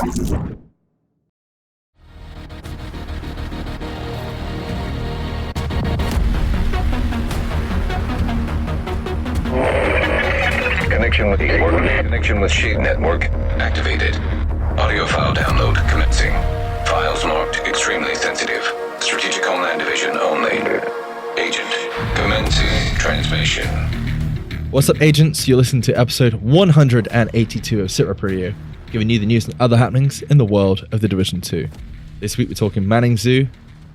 Connection with Shade Network activated. Audio file download commencing. Files marked extremely sensitive. Strategic Homeland Division only. Agent, commencing transmission. What's up, agents? You're listening to episode 182 of SITREP Radio, giving you the news and other happenings in the world of the Division 2. This week we're talking Manning Zoo,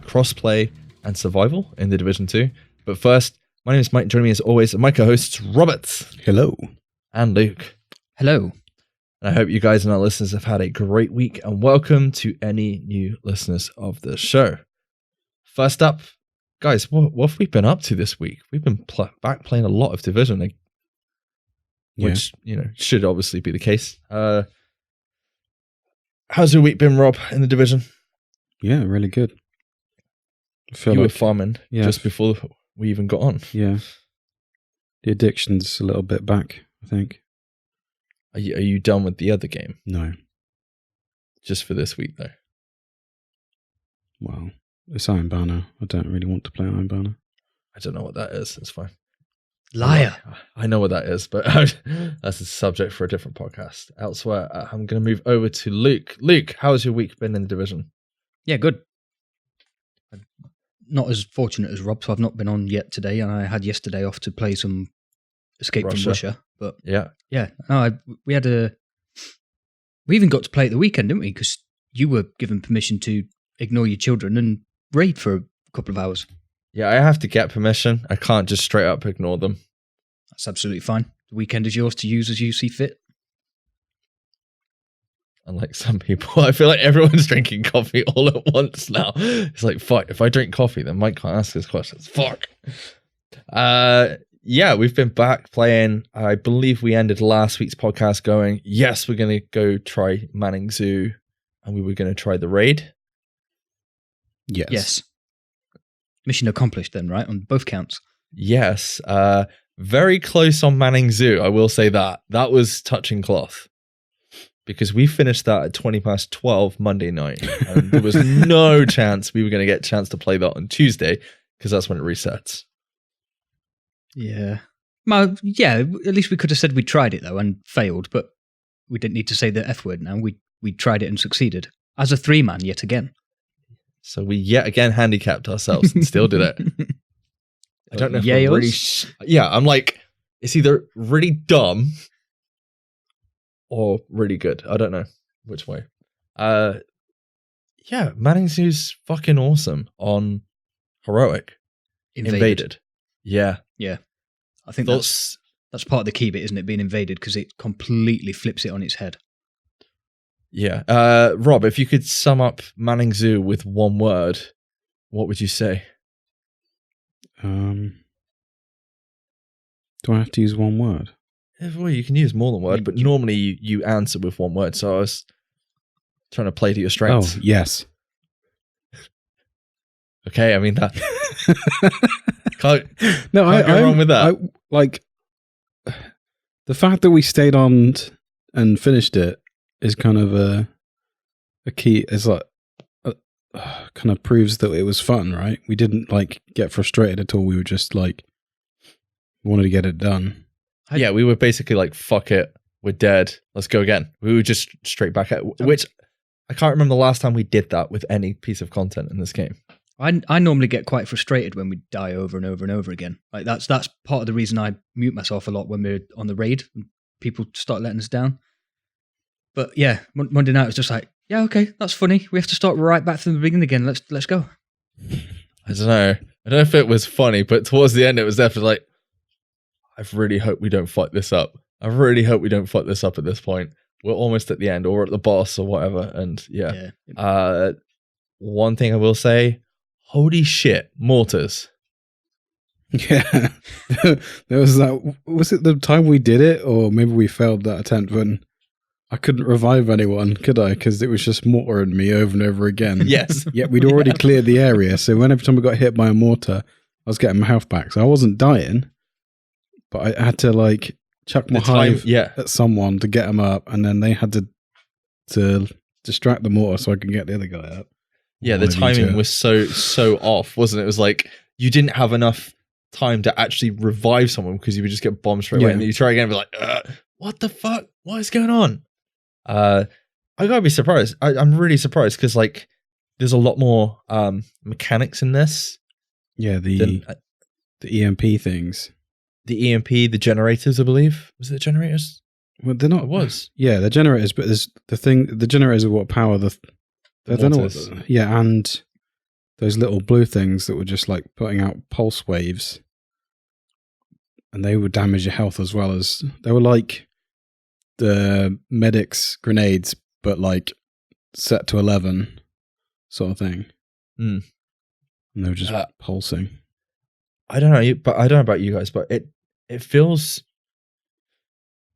crossplay, and survival in the Division 2. But first, my name is Mike. Joining me as always are my co-hosts Robert. Hello. And Luke. Hello. And I hope you guys and our listeners have had a great week, and welcome to any new listeners of the show. First up, guys, what have we been up to this week? We've been back playing a lot of Division, which, should obviously be the case. How's your week been, Rob, in the Division? Yeah, really good. You were farming just before we even got on. Yeah. The addiction's a little bit back, I think. Are you done with the other game? No. Just for this week, though? Well, it's Iron Banner. I don't really want to play Iron Banner. I don't know what that is. It's fine. Liar. I know what that is, but that's a subject for a different podcast. Elsewhere, I'm going to move over to Luke. Luke, how's your week been in the Division? Yeah, good. Not as fortunate as Rob, so I've not been on yet today, and I had yesterday off to play some Escape from Russia. But yeah. No, we even got to play at the weekend, didn't we? Because you were given permission to ignore your children and raid for a couple of hours. Yeah, I have to get permission. I can't just straight up ignore them. That's absolutely fine. The weekend is yours to use as you see fit. Unlike some people, I feel like everyone's drinking coffee all at once now. It's like, fuck, if I drink coffee, then Mike can't ask us questions. Fuck. Yeah, we've been back playing. I believe we ended last week's podcast going, yes, we're going to go try Manning Zoo, and we were going to try the raid. Yes. Mission accomplished then, right? On both counts. Yes. Very close on Manning Zoo, I will say that. That was touching cloth. Because we finished that at 12 Monday night. And there was no chance we were going to get a chance to play that on Tuesday, because that's when it resets. Yeah. Well, yeah, at least we could have said we tried it, though, and failed, but we didn't need to say the F word now. We tried it and succeeded. As a 3-man, yet again. So we yet again handicapped ourselves and still did it. I don't know if we're really... I'm like, it's either really dumb or really good. I don't know which way. Yeah, Manning Zoo's fucking awesome on Heroic. Invaded. Yeah. I think that's part of the key bit, isn't it? Being invaded, because it completely flips it on its head. Yeah. Rob, if you could sum up Manning Zoo with one word, what would you say? Do I have to use one word? Well, you can use more than one word, but normally you answer with one word, so I was trying to play to your strengths. Oh, yes. Okay, I mean that. Can't go wrong with that. The fact that we stayed on and finished it is kind of a key. It's like kind of proves that it was fun, right? We didn't get frustrated at all. We were just wanted to get it done. Yeah, we were basically like, fuck it, we're dead, let's go again. We were just straight back at which I can't remember the last time we did that with any piece of content in this game. I normally get quite frustrated when we die over and over and over again. Like that's part of the reason I mute myself a lot when we're on the raid and people start letting us down. But yeah, Monday night was just like, yeah, okay, that's funny. We have to start right back from the beginning again. Let's go. I don't know if it was funny, but towards the end it was definitely like, I really hope we don't fuck this up. I really hope we don't fuck this up at this point. We're almost at the end, or we're at the boss or whatever. And yeah. One thing I will say, holy shit, mortars. Yeah. There was that. Was it the time we did it, or maybe we failed that attempt when I couldn't revive anyone, could I? Because it was just mortar and me over and over again. Yes. Yet we'd already cleared the area, so every time we got hit by a mortar, I was getting my health back. So I wasn't dying, but I had to chuck my hive at someone to get them up, and then they had to distract the mortar so I can get the other guy up. Yeah, the timing was so off, wasn't it? It was like you didn't have enough time to actually revive someone because you would just get bombed straight away, and then you try again and be like, what the fuck? What is going on? I gotta be surprised. I'm really surprised because like there's a lot more mechanics in this. Yeah, the EMP things. The EMP, the generators, I believe. Was it the generators? Well, they're not. It was. Yeah, they're generators, but there's the generators are what power the I don't know what, yeah, and those little blue things that were just like putting out pulse waves, and they would damage your health as well as they were like the medic's grenades, but like set to 11 sort of thing. Mm. And they were just pulsing. I don't know, but I don't know about you guys, but it feels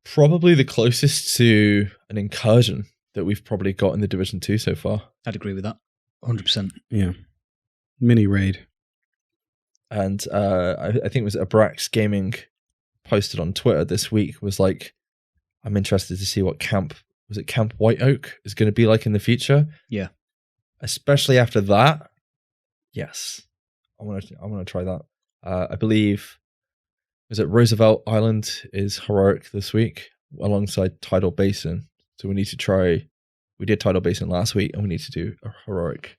probably the closest to an incursion that we've probably got in the Division 2 so far. I'd agree with that. 100%. Yeah. Mini raid. And I think it was Abrax Gaming posted on Twitter this week was like, I'm interested to see what Camp White Oak is going to be like in the future. Yeah. Especially after that. Yes. I want to try that. I believe, was it Roosevelt Island is heroic this week alongside Tidal Basin. So we need to try, we did Tidal Basin last week and we need to do a heroic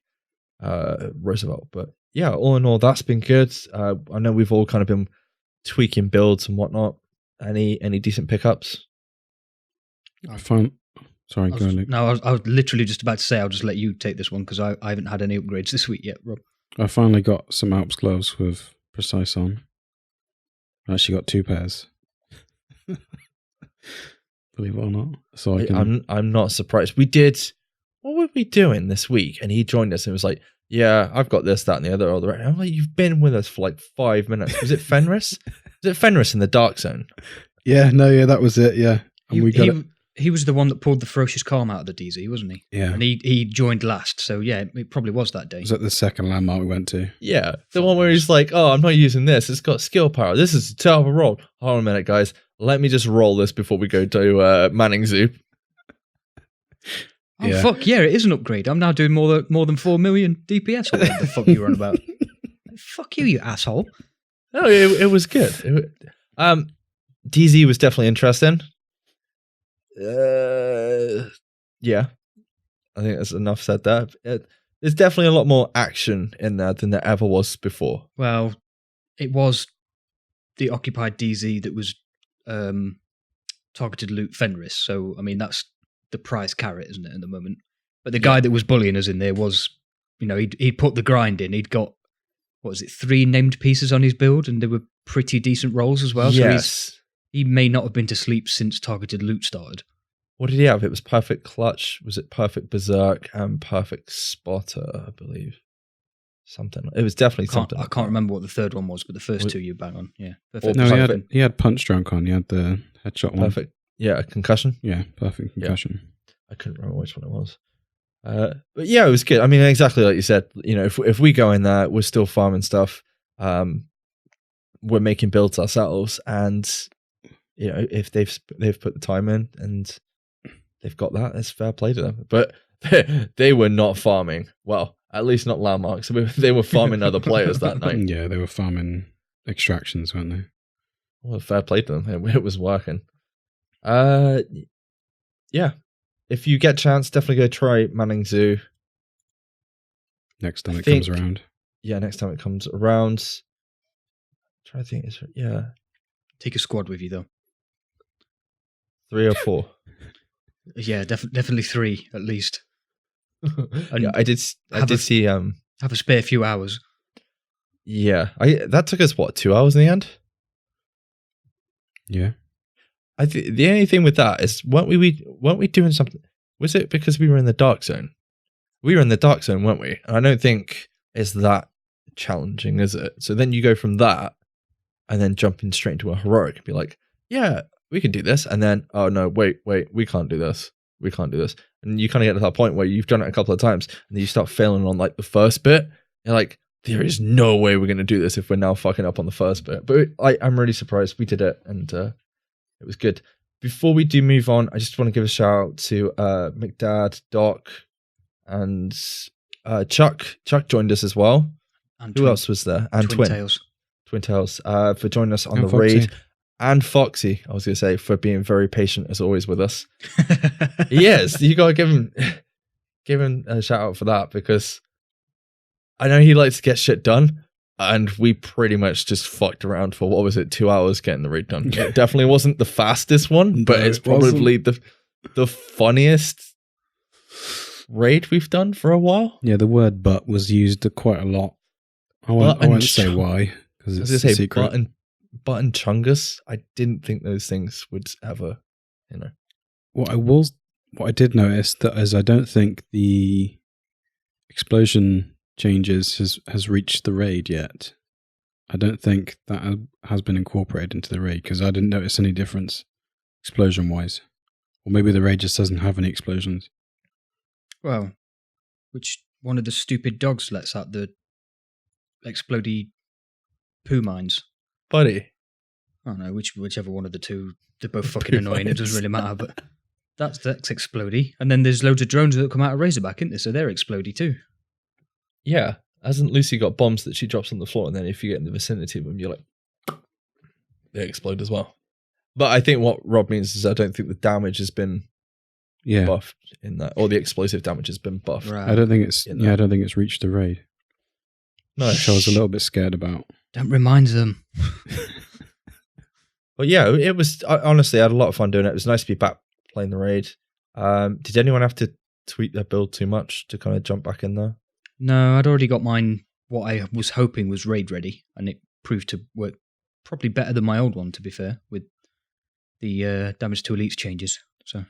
Roosevelt. But yeah, all in all, that's been good. I know we've all kind of been tweaking builds and whatnot. Any decent pickups? Sorry, go on, Luke. No, I was literally just about to say I'll just let you take this one because I haven't had any upgrades this week yet, Rob. I finally got some Alps gloves with Precise on. I actually got 2 pairs. Believe it or not. So I'm not surprised. What were we doing this week? And he joined us and was like, yeah, I've got this, that, and the other. And I'm like, you've been with us for like 5 minutes. Was it Fenris? Was it Fenris in the Dark Zone? Yeah, that was it, yeah. And he was the one that pulled the Ferocious Calm out of the DZ, wasn't he? Yeah. And he joined last, so yeah, it probably was that day. Was that the second landmark we went to? Yeah, the one where he's like, oh, I'm not using this. It's got skill power. This is a terrible roll. Hold on a minute, guys. Let me just roll this before we go to Manning Zoo. Oh, yeah. Fuck yeah, it is an upgrade. I'm now doing more than 4 million DPS. Or what the fuck you were on about? Fuck you asshole. No, it was good. DZ was definitely interesting. Yeah, I think that's enough said there. There's definitely a lot more action in there than there ever was before. Well, it was the occupied DZ that was targeted loot Fenris, so I mean that's the prize carrot, isn't it, at the moment? But the guy that was bullying us in there was, he'd put the grind in. He'd got 3 named pieces on his build, and they were pretty decent rolls as well. Yes. So he may not have been to sleep since targeted loot started. What did he have? It was perfect clutch. Was it perfect berserk and perfect spotter? I believe something. It was definitely something. I can't remember what the third one was, but the first 2 you bang on. Yeah. Perfect. No, he had punch drunk on. He had the headshot one. Perfect. Yeah, concussion. Yeah, perfect concussion. Yeah. I couldn't remember which one it was. But yeah, it was good. I mean, exactly like you said. If we go in there, we're still farming stuff. We're making builds ourselves, and if they've put the time in and they've got that, it's fair play to them. But they were not farming. Well, at least not landmarks. They were farming other players that night. Yeah, they were farming extractions, weren't they? Well, fair play to them. It was working. Yeah. If you get a chance, definitely go try Manning Zoo. Next time it comes around. Yeah, next time it comes around. I'm trying to think. Yeah. Take a squad with you, though. 3 or 4. Yeah, definitely 3 at least. And yeah, I did see. Have a spare few hours. Yeah, that took us 2 hours in the end. Yeah. The only thing with that is weren't we doing something? Was it because we were in the Dark Zone? We were in the Dark Zone, weren't we? And I don't think it's that challenging, is it? So then you go from that and then jumping straight into a heroic and be like, yeah, we can do this. And then, oh no, wait, we can't do this. We can't do this. And you kind of get to that point where you've done it a couple of times and then you start failing on like the first bit. You're like, there is no way we're going to do this if we're now fucking up on the first bit. But I'm really surprised we did it, and it was good. Before we do move on, I just want to give a shout out to McDad, Doc, and Chuck joined us as well. And Who else was there? And Twin Tails for joining us on the Foxy. raid. And Foxy, I was going to say, for being very patient as always with us. Yes, you got to give him a shout out for that, because I know he likes to get shit done, and we pretty much just fucked around for, 2 hours getting the raid done. It definitely wasn't the fastest one, but No, it's it wasn't. probably the funniest raid we've done for a while. Yeah, the word "but" was used quite a lot. I won't say why, because I was it's going a to say secret. button chungus. I didn't think those things would ever, What I did notice that is I don't think the explosion changes has reached the raid yet. I don't think that has been incorporated into the raid, because I didn't notice any difference explosion wise. Or maybe the raid just doesn't have any explosions. Well, which one of the stupid dogs lets out the explodey poo mines? buddy. I don't know, whichever one of the two. They're both fucking Poo annoying. It mines. doesn't really matter, but that's explodey. And then there's loads of drones that come out of Razorback, isn't there? So they're explodey too. Yeah, hasn't Lucy got bombs that she drops on the floor, and then if you get in the vicinity of them, you're like, they explode as well. But I think what Rob means is I don't think the damage has been Yeah, buffed in that, or the explosive damage has been buffed. Right. I don't think it's. You know. Yeah, I don't think it's reached the raid. No, Which I was a little bit scared about. Don't remind them. But yeah, it was honestly, I had a lot of fun doing it. It was nice to be back playing the raid. Did anyone have to tweak their build too much to kind of jump back in there? No, I'd already got mine. What I was hoping was raid ready, and it proved to work probably better than my old one, to be fair, with the damage to elites changes. So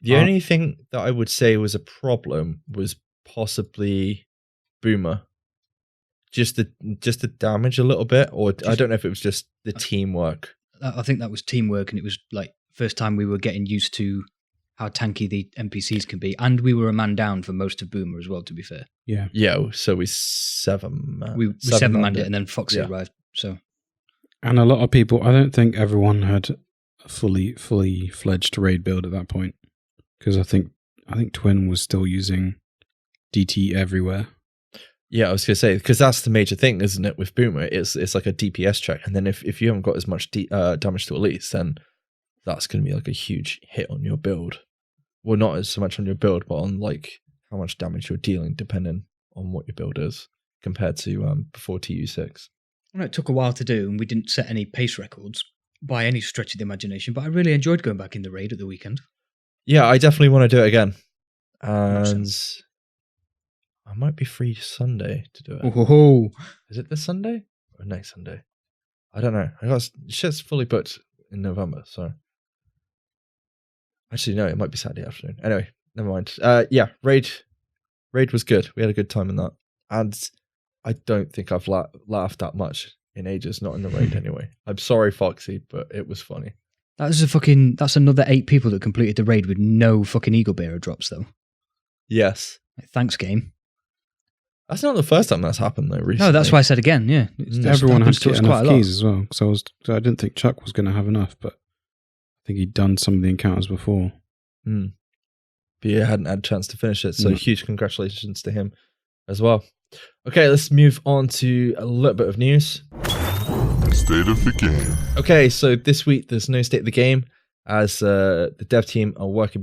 The only thing that I would say was a problem was possibly Boomer. Just the damage a little bit, or I don't know if it was just the teamwork. I think that was teamwork, and it was like first time we were getting used to how tanky the NPCs can be, and we were a man down for most of Boomer as well, to be fair. Yeah, Yeah, so we seven. We seven-manned it, and then Foxy arrived. So and a lot of people. I don't think everyone had a fully fledged raid build at that point, because I think Twin was still using DT everywhere. Yeah, I was gonna say, because that's the major thing, isn't it? With Boomer, it's like a DPS check, and then if you haven't got as much damage to elites, then that's gonna be like a huge hit on your build. Well, not as so much on your build, but on like how much damage you're dealing, depending on what your build is compared to before TU6. well, it took a while to do, and we didn't set any pace records by any stretch of the imagination. But I really enjoyed going back in the raid at the weekend. Yeah, I definitely want to do it again, Makes and I might be free Sunday to do it. Oh, Is it this Sunday or next Sunday? I don't know. I got shit's fully booked in November, so actually no, it might be Saturday afternoon. Anyway, never mind. Yeah, raid was good. We had a good time in that, and I don't think I've laughed that much in ages. Not in the raid anyway. I'm sorry, Foxy, but it was funny. that's another 8 people that completed the raid with no fucking Eagle Bearer drops though. Yes, Like, thanks, game. that's not the first time that's happened though. Recently. No, that's why I said again. Yeah, Everyone had happens to us get quite enough a lot. keys as well. So I didn't think Chuck was going to have enough, but I think he'd done some of the encounters before. But yeah, hadn't had a chance to finish it. So huge congratulations to him as well. Okay, let's move on to a little bit of news. State of the game. Okay, so this week there's no state of the game, as the dev team are working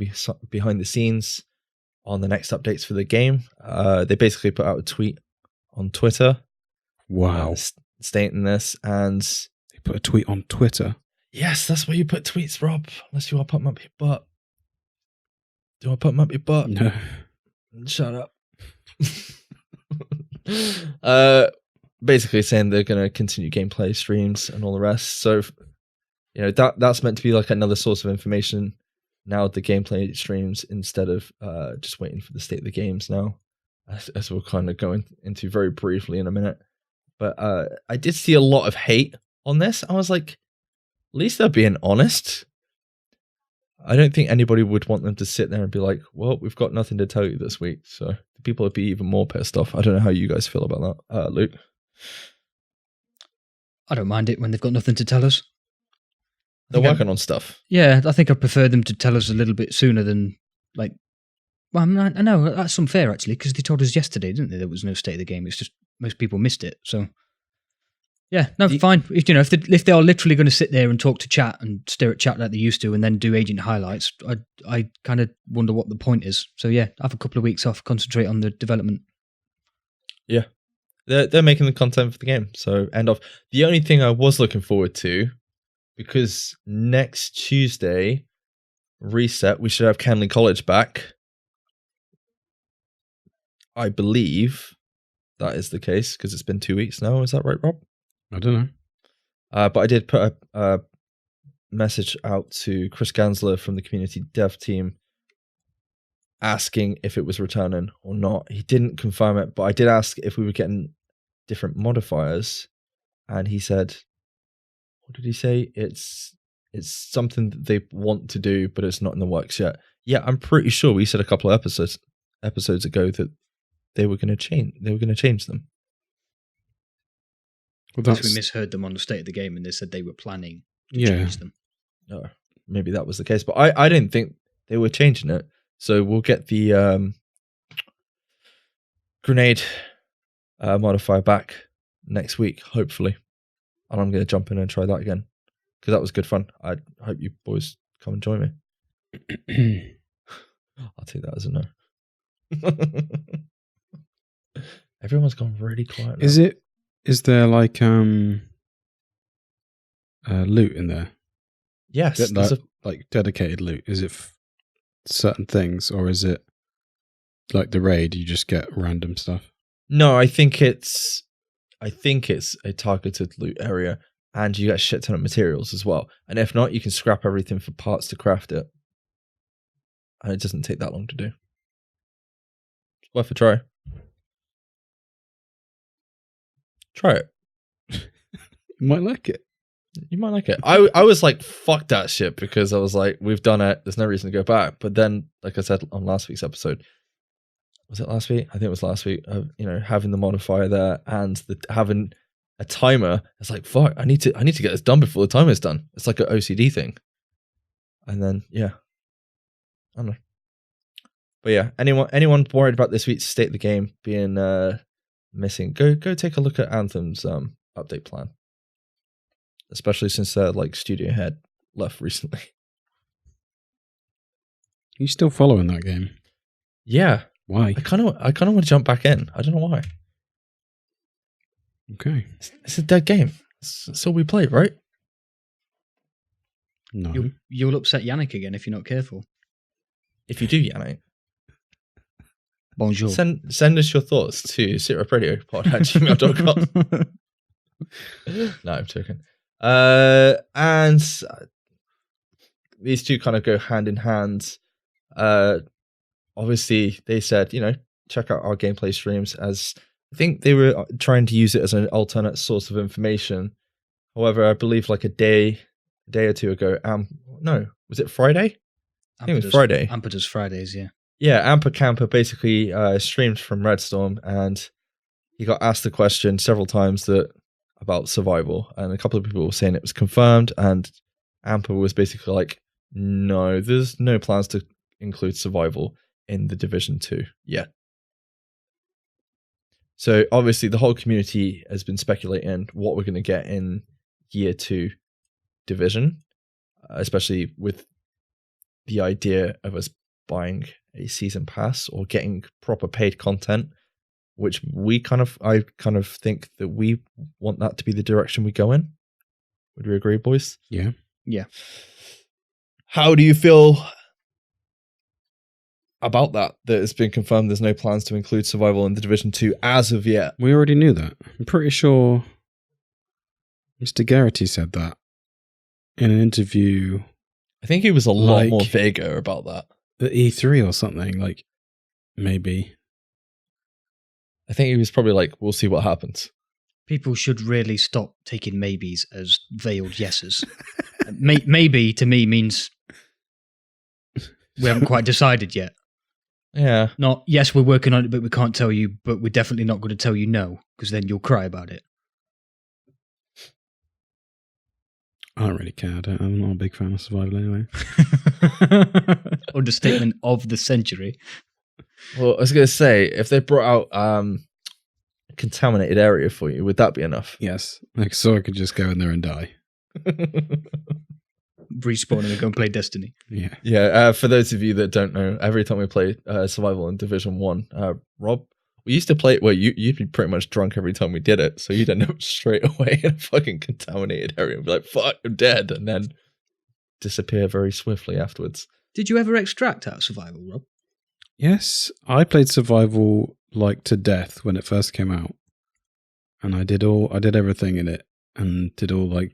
behind the scenes on the next updates for the game. They basically put out a tweet on Twitter Wow. stating this, and They put a tweet on Twitter. yes, that's where you put tweets, Rob, unless you want to put them up your butt. Do I put them up your butt? No. Shut up. Basically saying they're going to continue gameplay streams and all the rest. So, you know, that's meant to be like another source of information now, the gameplay streams, instead of just waiting for the state of the games now, as we'll kind of go into very briefly in a minute. But I did see a lot of hate on this. I was like, at least they're being honest. I don't think anybody would want them to sit there and be like, well, we've got nothing to tell you this week. So the people would be even more pissed off. I don't know how you guys feel about that. Luke? I don't mind it when they've got nothing to tell us. They're working on stuff. Yeah, I think I prefer them to tell us a little bit sooner than like Well, I know that's unfair actually, because they told us yesterday, didn't they? There was no state of the game. It's just most people missed it. So, yeah, no, fine. If they are literally going to sit there and talk to chat and stare at chat like they used to, and then do agent highlights, I kind of wonder what the point is. So yeah, have a couple of weeks off, concentrate on the development. Yeah, they're making the content for the game. So end off. The only thing I was looking forward to, because next Tuesday, reset, we should have Kenley College back. I believe that is the case because it's been 2 weeks now. Is that right, Rob? I don't know. But I did put a message out to Chris Gansler from the community dev team asking if it was returning or not. He didn't confirm it, but I did ask if we were getting different modifiers, and he said, what did he say? It's something that they want to do, but it's not in the works yet. Yeah, I'm pretty sure we said a couple of episodes ago that they were going to change them. Well, Unless we misheard them on the state of the game, and they said they were planning to change them. Oh, maybe that was the case, but I didn't think they were changing it. So we'll get the grenade modifier back next week, hopefully. And I'm going to jump in and try that again, because that was good fun. I hope you boys come and join me. I'll take that as a no. Everyone's gone really quiet now. Is there like loot in there? Yes. Like dedicated loot? Is it certain things, or is it like the raid, you just get random stuff? No, I think it's a targeted loot area, and you get a shit ton of materials as well. And if not, you can scrap everything for parts to craft it. And it doesn't take that long to do. It's worth a try. Try it. You might like it. You might like it. I was like, fuck that shit, because I was like, we've done it. There's no reason to go back. But then, like I said on last week's episode, was it last week? I think it was last week. Having the modifier there and having a timer. It's like, fuck, I need to get this done before the timer's done. It's like an OCD thing. And then, yeah, I don't know. But yeah, anyone worried about this week's state of the game being missing? Go take a look at Anthem's update plan. Especially since their studio head left recently. You still following that game? Yeah. Why? I kind of want to jump back in. I don't know why. Okay. It's a dead game. It's all we played, right? No. You'll upset Yannick again if you're not careful. If you do, Yannick. Bonjour. Send us your thoughts to sitrep.radio@gmail.com. No, I'm joking. And these two kind of go hand in hand. Obviously, they said, check out our gameplay streams, as I think they were trying to use it as an alternate source of information. However, I believe like a day or two ago, was it Friday? I think it was Friday. Amper does Fridays, yeah. Yeah, AmperCamper basically streamed from Redstorm, and he got asked the question several times about survival, and a couple of people were saying it was confirmed, and Amper was basically like, no, there's no plans to include survival in the Division 2 yet. So obviously the whole community has been speculating what we're going to get in Year 2 Division, especially with the idea of us buying a season pass or getting proper paid content, which I kind of think that we want that to be the direction we go in. Would we agree, boys? Yeah. Yeah. How do you feel about that it's been confirmed there's no plans to include survival in the Division 2 as of yet? We already knew that. I'm pretty sure Mr. Garrity said that in an interview. I think he was a lot more vaguer about that. At E3 or something, maybe. I think he was probably like, we'll see what happens. People should really stop taking maybes as veiled yeses. Maybe to me means we haven't quite decided yet. Yeah. Not, yes, we're working on it, but we can't tell you, but we're definitely not going to tell you no, because then you'll cry about it. I don't really care. I'm not a big fan of survival anyway. Understatement of the century. Well, I was going to say, if they brought out a contaminated area for you, would that be enough? Yes. Like, so I could just go in there and die. Respawn and go and play Destiny. Yeah. Yeah, for those of you that don't know, every time we play survival in Division 1, Rob, we used to play it where you'd be pretty much drunk every time we did it, so you'd end up straight away in a fucking contaminated area and be like, fuck, I'm dead, and then disappear very swiftly afterwards. Did you ever extract out of survival, Rob? Yes. I played survival like to death when it first came out. And I did everything in it and did all like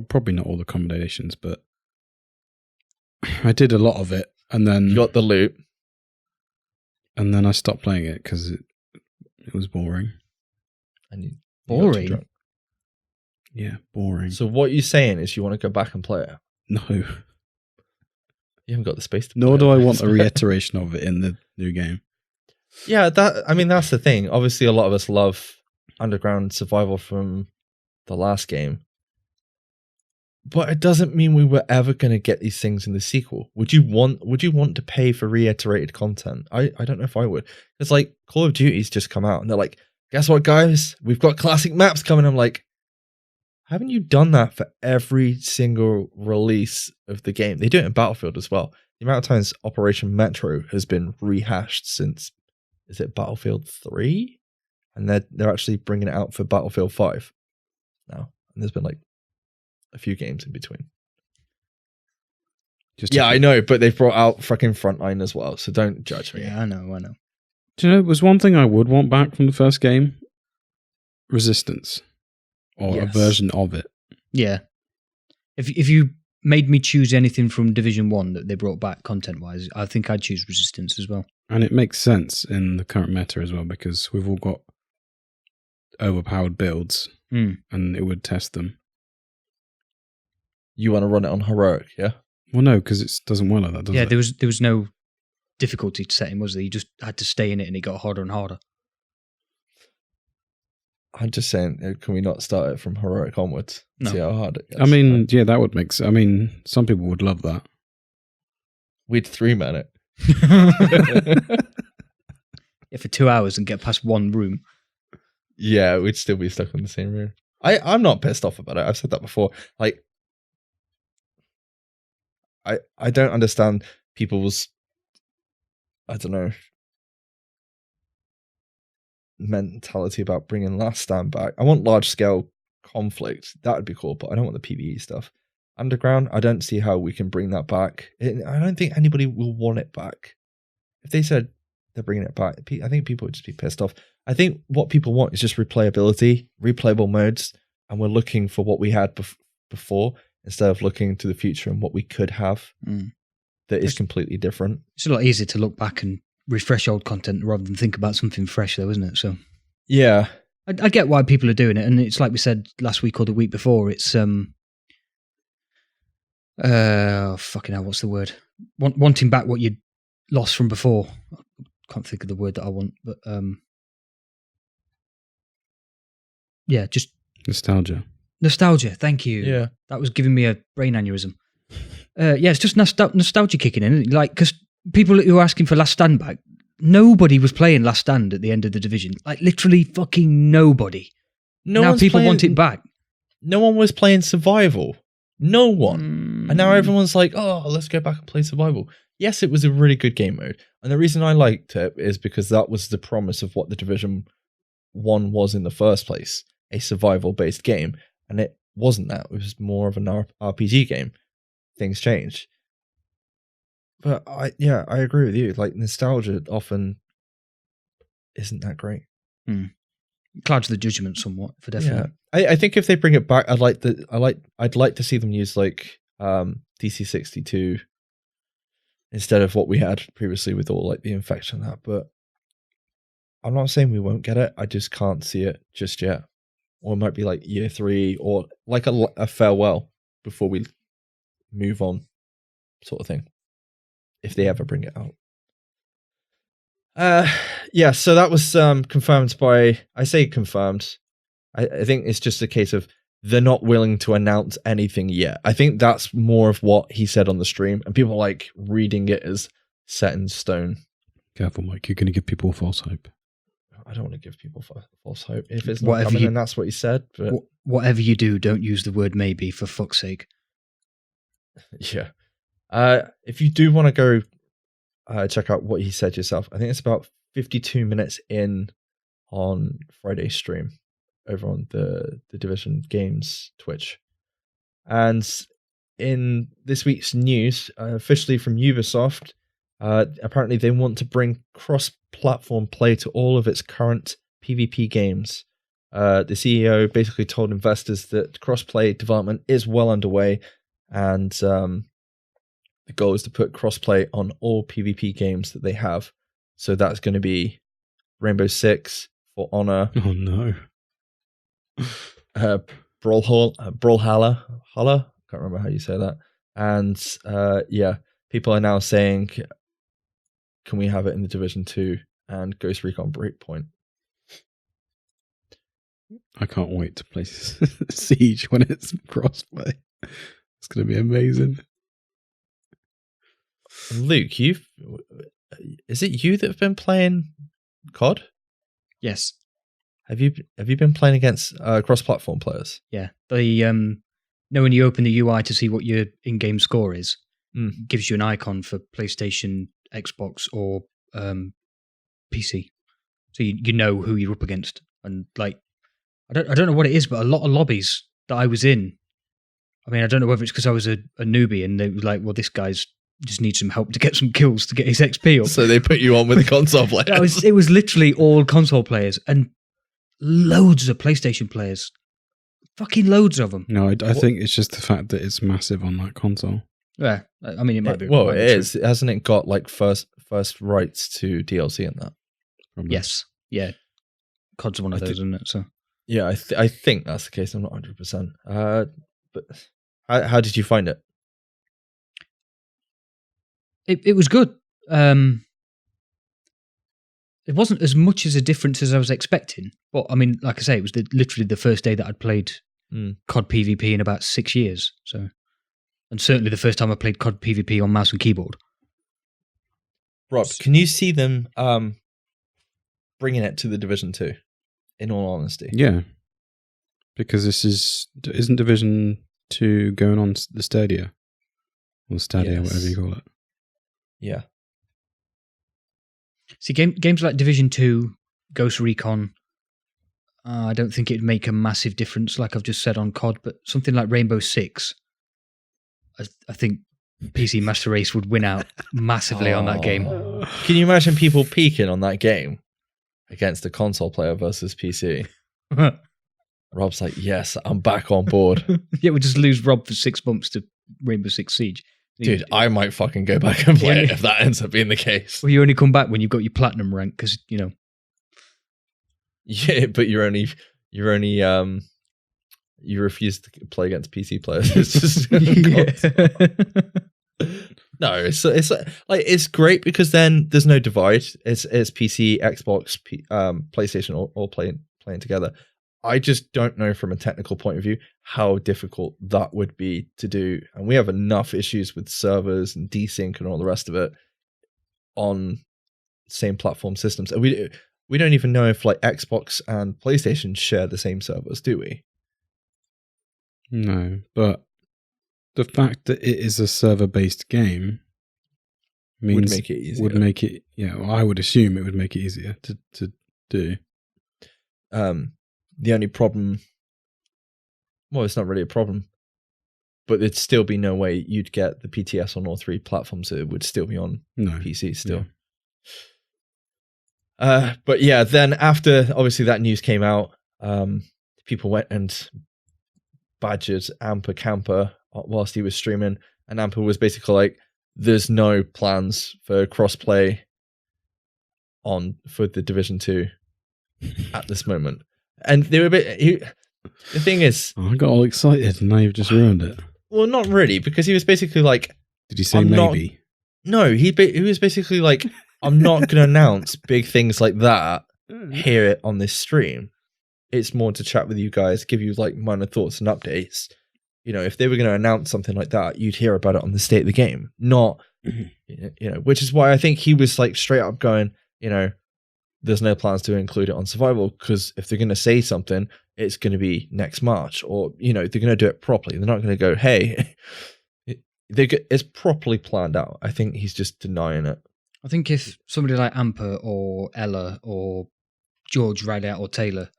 probably not all the accommodations, but I did a lot of it. And then You got the loot. And then I stopped playing it because it was boring. And you Boring? got too drunk. Yeah, boring. So what you're saying is you want to go back and play it? No. You haven't got the space to Nor play do it. I want a reiteration of it in the new game. Yeah, that's the thing. Obviously, a lot of us love underground survival from the last game. But it doesn't mean we were ever going to get these things in the sequel. Would you want to pay for reiterated content? I don't know if I would. It's like Call of Duty's just come out and they're like, guess what, guys? We've got classic maps coming. I'm like, haven't you done that for every single release of the game? They do it in Battlefield as well. The amount of times Operation Metro has been rehashed since, is it Battlefield 3? And they're actually bringing it out for Battlefield 5 now. And there's been like a few games in between. I know, but they've brought out fucking Frontline as well, so don't judge me. Yeah, I know. Do you know, there's one thing I would want back from the first game? Resistance. Or a version of it. Yeah. If you made me choose anything from Division 1 that they brought back content-wise, I think I'd choose Resistance as well. And it makes sense in the current meta as well, because we've all got overpowered builds, and it would test them. You want to run it on heroic, yeah? Well, no, because it doesn't work like that, does it? Yeah, there was no difficulty setting, was there? You just had to stay in it and it got harder and harder. I'm just saying, can we not start it from heroic onwards? No. See how hard it gets. I mean, yeah, that would make sense. I mean, some people would love that. We'd 3-man it. Yeah, for 2 hours and get past one room. Yeah, we'd still be stuck in the same room. I'm not pissed off about it. I've said that before. Like, I don't understand people's, I don't know, mentality about bringing Last Stand back. I want large scale conflict. That would be cool, but I don't want the PvE stuff. Underground, I don't see how we can bring that back. I don't think anybody will want it back. If they said they're bringing it back, I think people would just be pissed off. I think what people want is just replayability, replayable modes, and we're looking for what we had before instead of looking to the future and what we could have that is completely different. It's a lot easier to look back and refresh old content rather than think about something fresh, though, isn't it? So, yeah, I get why people are doing it, and it's like we said last week or the week before. It's fucking hell, what's the word? Wanting back what you lost from before. I can't think of the word that I want, but yeah, just nostalgia. Thank you. Yeah, that was giving me a brain aneurysm. Yeah, it's just nostalgia kicking in, like, because people who are asking for Last Stand back, nobody was playing Last Stand at the end of the Division. Like, literally fucking nobody. Now people want it back. No one was playing Survival. No one. And now everyone's like, oh, let's go back and play Survival. Yes, it was a really good game mode. And the reason I liked it is because that was the promise of what the Division 1 was in the first place. A survival-based game. And it wasn't that. It was more of an RPG game. Things changed. But I agree with you. Like, nostalgia often isn't that great. Clouds the judgment somewhat, for definitely. Yeah. I think if they bring it back, I'd like to see them use like DC62 instead of what we had previously with all like the infection and that. But I'm not saying we won't get it. I just can't see it just yet. Or it might be like year 3 or like a farewell before we move on, sort of thing. If they ever bring it out. Yeah, so that was confirmed by, I say confirmed. I think it's just a case of they're not willing to announce anything yet. I think that's more of what he said on the stream, and people are like reading it as set in stone. Careful, Mike. You're going to give people false hope. I don't want to give people false hope. If it's not Whatever coming, you- then that's what he said. But Whatever you do, don't use the word maybe, for fuck's sake. yeah. If you do want to go check out what he said yourself, I think it's about 52 minutes in on Friday's stream over on the Division Games Twitch. And in this week's news, officially from Ubisoft, apparently they want to bring cross-platform play to all of its current PvP games. The CEO basically told investors that cross-play development is well underway, and the goal is to put cross-play on all PvP games that they have. So that's going to be Rainbow Six, For Honor, Oh no. Brawlhalla, can't remember how you say that. And yeah, people are now saying, can we have it in the Division 2 and Ghost Recon Breakpoint? I can't wait to play Siege when it's crossplay. It's going to be amazing. Luke, is it you that have been playing COD? Yes. Have you been playing against cross-platform players? Yeah. When you open the UI to see what your in-game score is, it gives you an icon for PlayStation, Xbox, or PC. So you know who you're up against. And like, I don't know what it is, but a lot of lobbies that I was in, I mean, I don't know whether it's because I was a newbie and they were like, well, this guy's just needs some help to get some kills to get his XP up. So they put you on with the console players. It was literally all console players and loads of PlayStation players. Fucking loads of them. No, I think it's just the fact that it's massive on that console. Yeah, I mean, it might be. Well, might it be is. Hasn't it got like first rights to DLC in that? Probably. Yes. Yeah. COD's one of those, isn't it? So Yeah, I think that's the case. I'm not 100%. But how did you find it? it was good. It wasn't as much as a difference as I was expecting. But I mean, like I say, it was literally the first day that I'd played COD PvP in about 6 years. So, and certainly the first time I played COD PvP on mouse and keyboard. Rob, can you see them bringing it to the Division 2? In all honesty, Yeah. Because isn't Division 2 going on the Stadia? Or Stadia, Yes. whatever you call it. Yeah. See, games like Division 2, Ghost Recon, I don't think it'd make a massive difference, like I've just said on COD, but something like Rainbow Six, I think PC Master Race would win out massively on that game. Can you imagine people peaking on that game against a console player versus PC? Rob's like, yes, I'm back on board. Yeah, we'll just lose Rob for 6 months to Rainbow Six Siege. Dude, I might fucking go back and play Yeah. it if that ends up being the case. Well, you only come back when you've got your platinum rank, because, you know. Yeah, but you refuse to play against PC players. It's just No, it's great because then there's no divide. It's PC, Xbox, PlayStation all playing together. I just don't know from a technical point of view how difficult that would be to do. And we have enough issues with servers and desync and all the rest of it on same platform systems. And we don't even know if like Xbox and PlayStation share the same servers, do we? No, but the fact that it is a server-based game means Would make it easier. Well, I would assume it would make it easier to do. The only problem, well, it's not really a problem, but there'd still be no way you'd get the PTS on all three platforms. It would still be on No. PC still. But yeah, then after obviously that news came out, people went and badgered AmperCamper whilst he was streaming, and Amper was basically like, there's no plans for crossplay for the Division 2 at this moment. And they were the thing is, I got all excited and now you've just ruined it. well, not really, because he was basically like, Did you say I'm not- maybe? no, he was basically like, I'm not going to announce big things like that here on this stream. It's more to chat with you guys, give you like minor thoughts and updates. You know, if they were going to announce something like that, you'd hear about it on the State of the Game, not Which is why I think he was like straight up going, there's no plans to include it on survival, because if they're going to say something, it's going to be next March, or they're going to do it properly. They're not going to go, hey, it's properly planned out. I think he's just denying it. I think if somebody like Amper or Ella or George Ryder or Taylor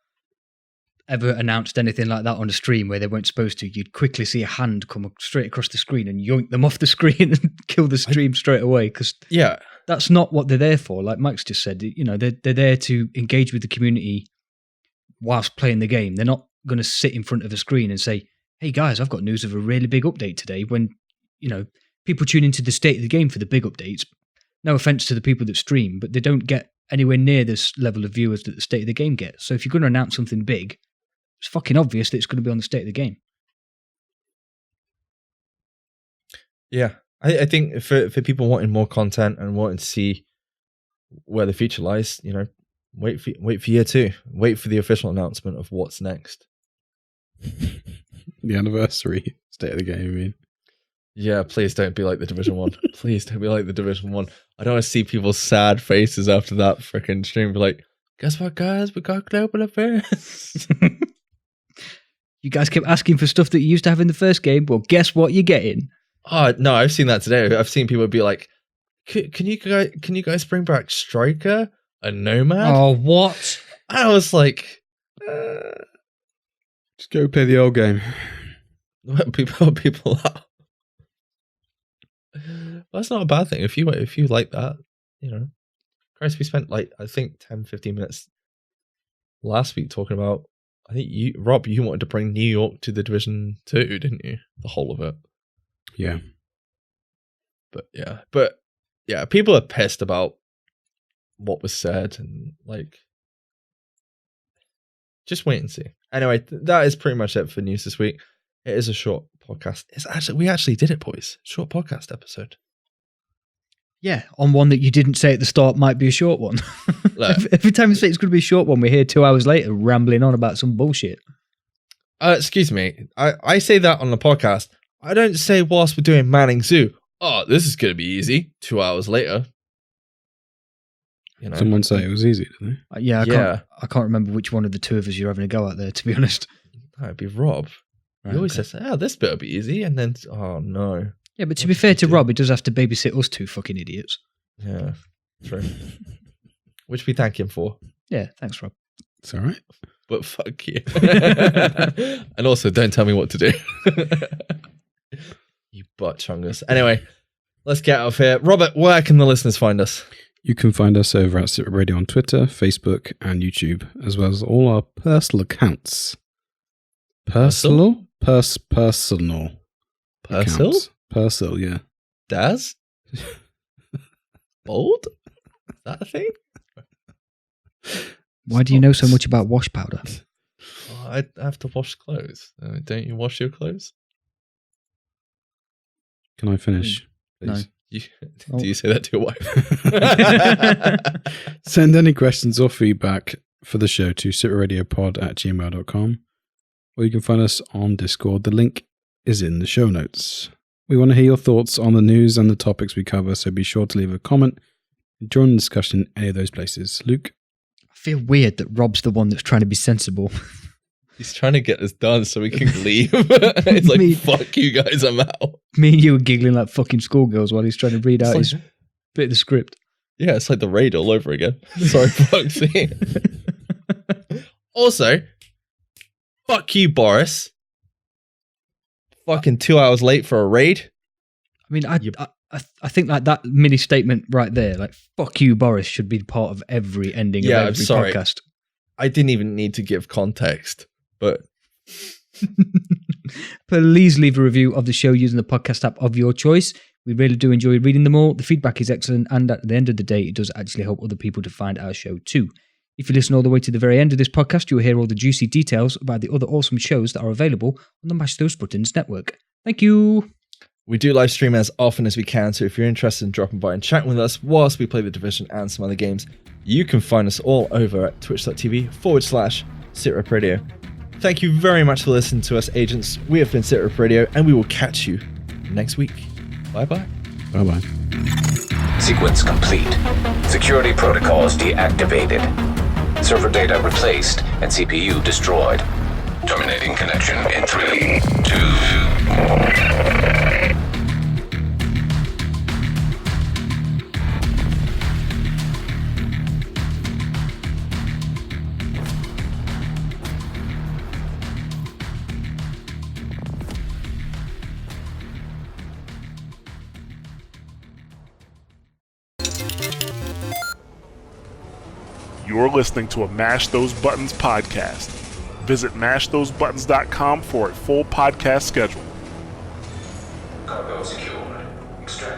ever announced anything like that on a stream where they weren't supposed to, you'd quickly see a hand come straight across the screen and yoink them off the screen and kill the stream straight away, because that's not what they're there for. Like Mike's just said, they're there to engage with the community whilst playing the game. They're not going to sit in front of a screen and say, hey guys, I've got news of a really big update today, when people tune into the state of the game for the big updates. No offense to the people that stream, but they don't get anywhere near this level of viewers that the state of the game gets. So if you're going to announce something big, it's fucking obvious that it's going to be on the state of the game. Yeah, I think for people wanting more content and wanting to see where the future lies, wait for year 2. Wait for the official announcement of what's next. The anniversary state of the game, I mean. Yeah, please don't be like the Division 1. Please don't be like the Division 1. I don't want to see people's sad faces after that freaking stream. Be like, guess what, guys? We got global affairs. You guys kept asking for stuff that you used to have in the first game. Well, guess what you're getting? Oh, no, I've seen that today. I've seen people be like, can you guys bring back Striker and Nomad? Oh, what? I was like... Just go play the old game. People are. Well, that's not a bad thing. If you like that, Christ, we spent I think 10-15 minutes last week talking about, I think Rob, you wanted to bring New York to the Division 2, didn't you? The whole of it. Yeah. But yeah, people are pissed about what was said, and just wait and see. Anyway, that is pretty much it for news this week. It is a short podcast. We actually did it, boys. Short podcast episode. Yeah, on one that you didn't say at the start might be a short one. Every time you say it's going to be a short one, we're here 2 hours later rambling on about some bullshit. Excuse me. I say that on the podcast. I don't say whilst we're doing Manning Zoo, oh, this is going to be easy. 2 hours later. Someone say it was easy, didn't they? I can't remember which one of the two of us you're having a go at there, to be honest. That'd be Rob. He always says, this bit will be easy, and then, oh no. Yeah, but to be fair to Rob, he does have to babysit us two fucking idiots. Yeah, true. Which we thank him for. Yeah, thanks, Rob. It's all right. But fuck you. And also, don't tell me what to do. You butt chungus. Anyway, let's get out of here. Robert, where can the listeners find us? You can find us over at SITREP Radio on Twitter, Facebook, and YouTube, as well as all our personal accounts. Personal? Personal. Personal? Personal, yeah. Daz? Bold? Is that a thing? Why do you know so much about wash powder? Oh, I have to wash clothes. Don't you wash your clothes? Can I finish? Please? No. Do you say that to your wife? Send any questions or feedback for the show to sitradiopod@gmail.com, or you can find us on Discord. The link is in the show notes. We want to hear your thoughts on the news and the topics we cover, so be sure to leave a comment and join the discussion in any of those places. Luke? I feel weird that Rob's the one that's trying to be sensible. He's trying to get this done so we can leave. It's like, fuck you guys, I'm out. Me and you were giggling like fucking schoolgirls while he's trying to read out his bit of the script. Yeah, it's like the raid all over again. Sorry, Foxy. Also, fuck you, Boris. Fucking 2 hours late for a raid. I mean, I think like that mini statement right there, like "fuck you, Boris," should be part of every ending of every podcast. I didn't even need to give context, but please leave a review of the show using the podcast app of your choice. We really do enjoy reading them all. The feedback is excellent, and at the end of the day, it does actually help other people to find our show too. If you listen all the way to the very end of this podcast, you'll hear all the juicy details about the other awesome shows that are available on the Mash Those Buttons network. Thank you. We do live stream as often as we can, so if you're interested in dropping by and chatting with us whilst we play The Division and some other games, you can find us all over at twitch.tv/SITREP Radio. Thank you very much for listening to us, agents. We have been SITREP Radio, and we will catch you next week. Bye-bye. Bye-bye. Sequence complete. Security protocols deactivated. Server data replaced and CPU destroyed. Terminating connection in 3, 2, 1. You're listening to a Mash Those Buttons podcast. Visit mashthosebuttons.com for a full podcast schedule. Cargo secured. Extract.